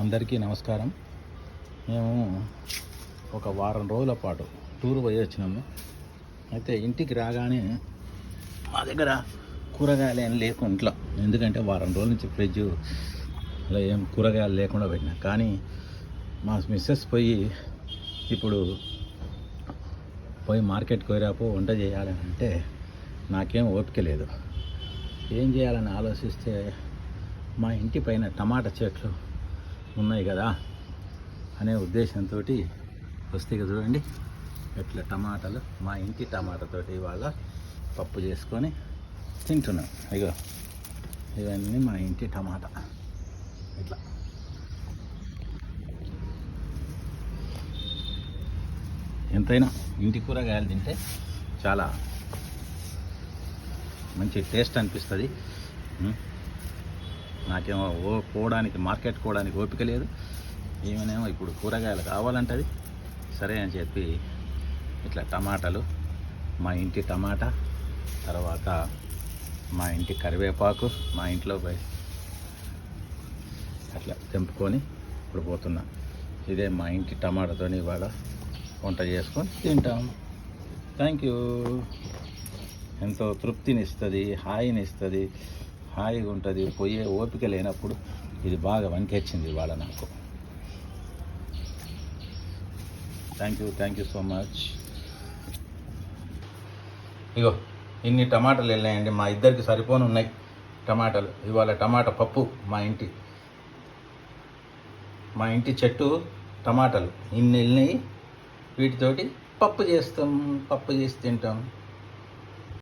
అందరికీ నమస్కారం. మేము ఒక వారం రోజుల పాటు టూర్ పోయి వచ్చినాము. అయితే ఇంటికి రాగానే మా దగ్గర కూరగాయలు ఏం లేకు ఇంట్లో, ఎందుకంటే వారం రోజుల నుంచి ఫ్రిడ్జ్లో ఏం కూరగాయలు లేకుండా పెట్టినా. కానీ మా మిస్సెస్ ఇప్పుడు మార్కెట్కి పోయిరాపో వంట చేయాలని అంటే నాకేం ఓపిక లేదు. ఏం చేయాలని ఆలోచిస్తే మా ఇంటి పైన టమాటా చెట్లు ఉన్నాయి కదా అనే ఉద్దేశంతో వస్తే చూడండి ఎట్లా టమాటాలు, మా ఇంటి టమాటాతోటి ఇవాళ పప్పు చేసుకొని తింటున్నాం. ఇగో ఇవన్నీ మా ఇంటి టమాటా. ఇట్లా ఎంతైనా ఇంటి కూరగాయలు తింటే చాలా మంచి టేస్ట్ అనిపిస్తుంది. నాకేమో మార్కెట్ పోవడానికి ఓపిక లేదు. ఏమనేమో ఇప్పుడు కూరగాయలు కావాలంటది. సరే అని చెప్పి ఇట్లా టమాటాలు, మా ఇంటి టమాటా, తర్వాత మా ఇంటి కరివేపాకు మా ఇంట్లో అట్లా తెంపుకొని ఇప్పుడు పోతున్నా. ఇదే మా ఇంటి టమాటాతో ఇవాళ వంట చేసుకొని తింటాం. Thank you. ఎంతో తృప్తినిస్తుంది, హాయినిస్తుంది, హాయిగా ఉంటుంది. పోయే ఓపిక లేనప్పుడు ఇది బాగా వనికొచ్చింది ఇవాళ నాకు. Thank you so much. ఇగో ఇన్ని టమాటాలు వెళ్ళాయండి, మా ఇద్దరికి సరిపోను ఉన్నాయి టమాటాలు. ఇవాళ టమాటా పప్పు, మా ఇంటి చెట్టు టమాటాలు ఇన్ని వెళ్ళినాయి. వీటితోటి పప్పు చేసి తింటాం.